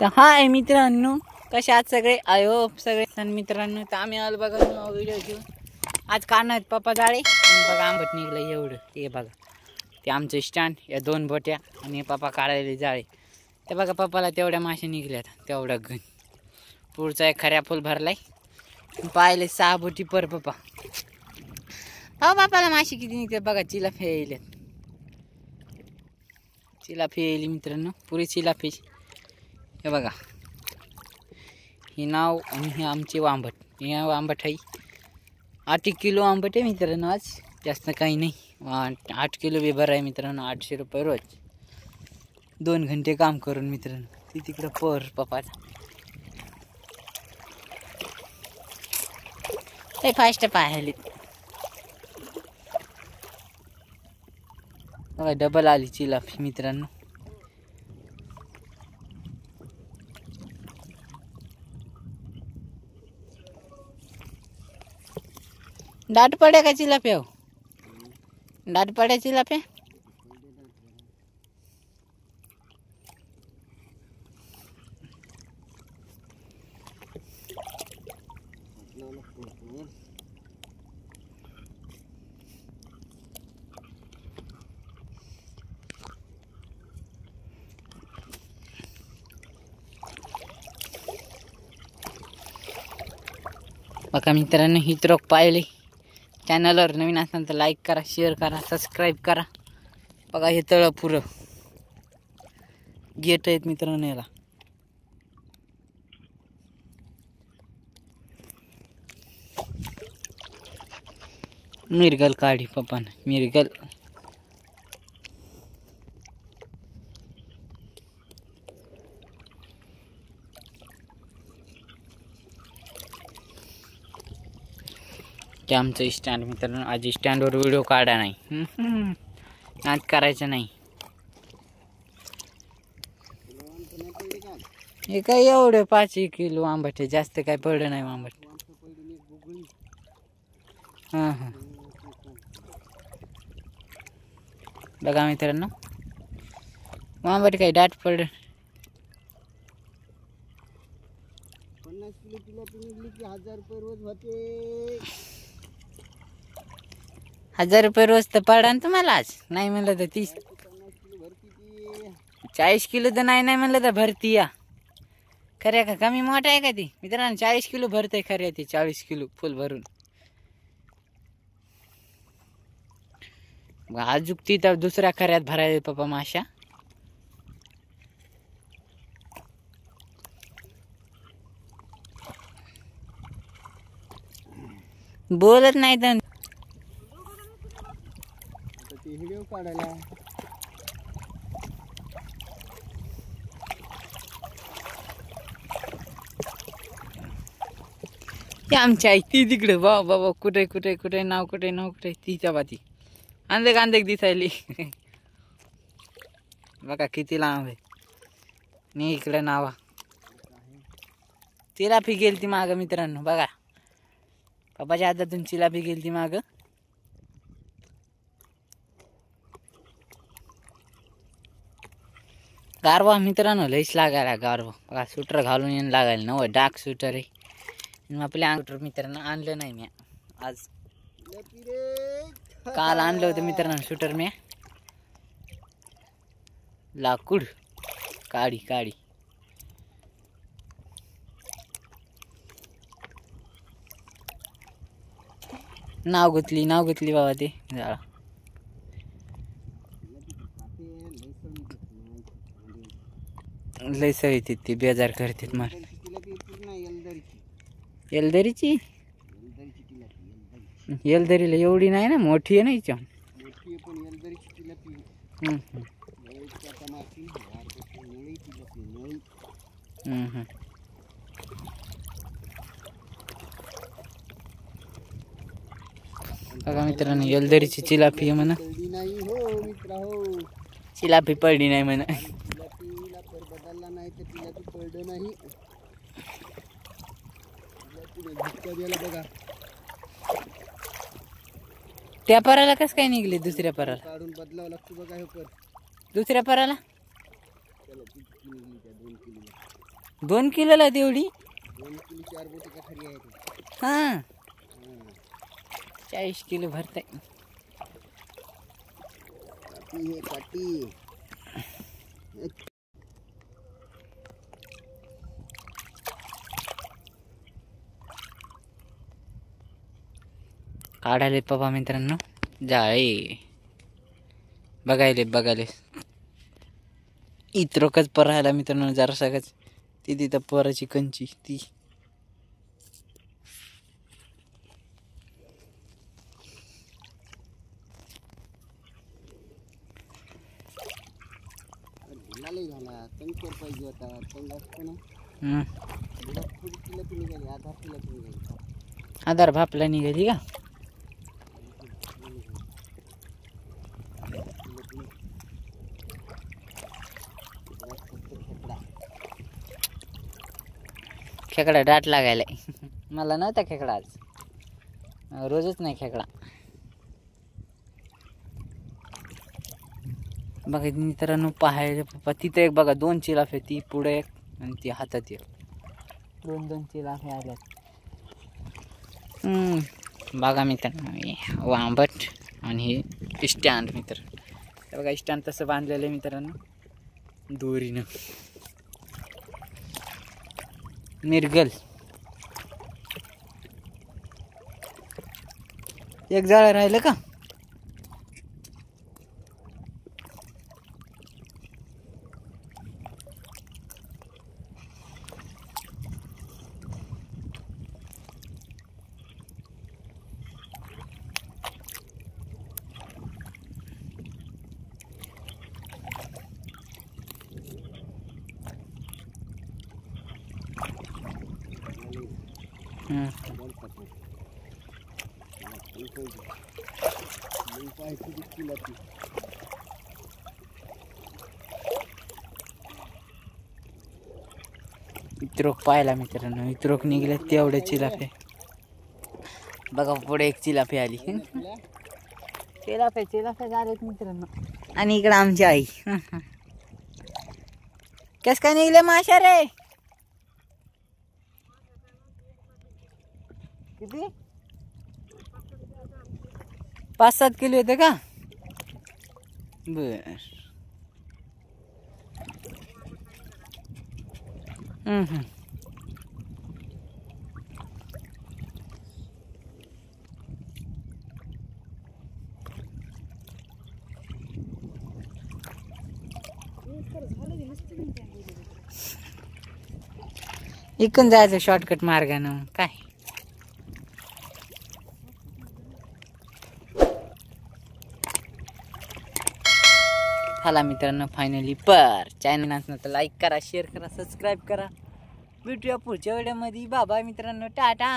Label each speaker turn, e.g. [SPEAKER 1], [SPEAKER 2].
[SPEAKER 1] तर हाय मित्रांनो, कसे आहात सगळे? आय होप सगळे सण मित्रांनो. तर आम्ही आलो बघा व्हिडिओ घेऊन. आज काढणार पप्पा जाळे आणि बघा आंबट निघलं एवढं. हे बघा ते आमचं स्टँड, या 2 बोट्या आणि पप्पा काढायले जाळे. ते बघा पप्पाला तेवढ्या मासे निघल्यात, तेवढा घन. पुढचा एक खऱ्या फुल भरलाय. पाहिले 6 बोटी पर पप्पा. हो बापाला मासे किती निघतात बघा. चिलाफी यायल्यात, चिलाफी यायली मित्रांनो, पुरी चिलाफी. हे बघा हे नाव आणि हे आमचे वांबट. हे वांबट आहे 8 किलो आंबट आहे मित्रांनो. आज जास्त काही नाही, 8 किलो बेभर आहे मित्रांनो. 800 रुपये रोज, 2 घंटे काम करून मित्रांनो. ती तिकडं पर पप्पाचा ते फास्ट पाहिले बघा. डबल आली चिलाफी मित्रांनो. दाट पड्या का चिलाप्या? दाट पड्या चिलाप्या. बघा मित्रांनो, ही त्रोक पाहिले. चॅनलवर नवीन असाल तर लाईक करा, शेअर करा, सबस्क्राईब करा. बघा हे तळ पुरं गेट आहेत मित्रांनो. याला मिरगल काढी पप्पानं, मिरगल. ते आमचं स्टँड मित्रांनो. आज स्टँडवर व्हिडिओ काढा नाही, नाच करायचं नाही. हे काय एवढं 5 किलो आंबट आहे, जास्त काय पडलं नाही आंबट. हां हां बघा मित्रांनो, आंबट काय दाट पडलं.
[SPEAKER 2] 50 किलो चिलापी निघली की 1000 रुपये रोज होते.
[SPEAKER 1] 1000 रुपये रोज तर पडा ना तुम्हाला. आज नाही म्हणलं तर 30
[SPEAKER 2] 50 किलो भरती ती.
[SPEAKER 1] 40 किलो तर नाही म्हणलं तर भरती या. खऱ्या का कमी मोठा आहे का ती मित्रांनो? 40 किलो भरतंय खऱ्या ती. 40 किलो फुल भरून. अजूक ती तर दुसऱ्या खऱ्यात भरायला पप्पा माशा. बोलत नाही तर
[SPEAKER 2] ते व्हिडिओ काढायला.
[SPEAKER 1] ते आमची आई ती तिकडे. बाबा कुठे कुठे कुठे नाव कुठे नाव कुठे तिच्या बाती अंधेक दिसायली. बघा किती लांब आहे. मी इकडे नावा चिलाफी गेली ती मागं मित्रांनो. बघा पप्पाच्या हातातून चिलाफी गेली ती मागं. गारवा मित्रांनो लईच लागायला गारवा. बघा स्वेटर घालून येऊन लागायला नव. डार्क स्वेटर आहे. आपल्या अंगठर मित्रांनो आणलं नाही मी आज. काल आणलं होतं मित्रांनो स्वेटर मी. लाकूड काडी काडी. नाव गुतली बाबा ते झाडा. लय सवय ती बेजार करतात मार. एलदरीची एलदरीला एवढी नाही ना, मोठी आहे ना हिच्या. बघा मित्रांनो एलदरीची चिलाफी म्हणा. चिलाफी पडली नाही म्हणा.
[SPEAKER 2] बदलला नाही तर चिलापी पडलं नाही. बघा
[SPEAKER 1] त्या पराला कस काय निघले? दुसऱ्या पराला
[SPEAKER 2] काढून बदलावं लागतं बघा हे पर.
[SPEAKER 1] दुसऱ्या पराला 2 किलोला तेवढी?
[SPEAKER 2] 2 किलो 4 बोटी का खरी आहे ती.
[SPEAKER 1] हां 40 किलो भरताय.
[SPEAKER 2] काठी हे काठी.
[SPEAKER 1] काढायले पप्पा मित्रांनो जाळे. बघायले इतरोकच पर राहायला मित्रांनो जरा सगळंच ती तिथं पराची कंची ती.
[SPEAKER 2] नाही झाला तंकर पाहिजे होता. तंग असतं ना थोडी किलो ती निघाली. आधार किलो ती निघाली.
[SPEAKER 1] आधार भापला निघाली का? खेकडा डाट लागायलाय. मला नव्हता खेकडा आज. रोजच नाही खेकडा. बघा मित्रांनो पाहायला पप्पा तिथे एक बघा 2 चिलाफे. ती पुढे एक आणि ती हातात एक. 2 चिलाफे आल्यात. बघा मित्रांनो वांबट आणि हे स्टँड मित्र. बघा स्टँड तसं बांधलेलं आहे मित्रांनो दोरीनं. मिरगल एक जाळं राहिलं का? इतरोक पाहिला मित्रांनो. इतरोक निघले तेवढे चिलाफे. बघा पुढे एक चिलाफे आली. चिलाफे झालेत मित्रांनो. आणि इकडे आमची आई. कस काय निघले माशा रे? किती? 5-7 किलो येते का? बर. इकडून जायचं शॉर्टकट मार्गानं काय. चला मित्रांनो फायनली पर चॅनल नसलं तर लाईक करा, शेअर करा, सबस्क्राईब करा. भेटूया पुढच्या व्हिडिओमध्ये. बाबा मित्रांनो टाटा.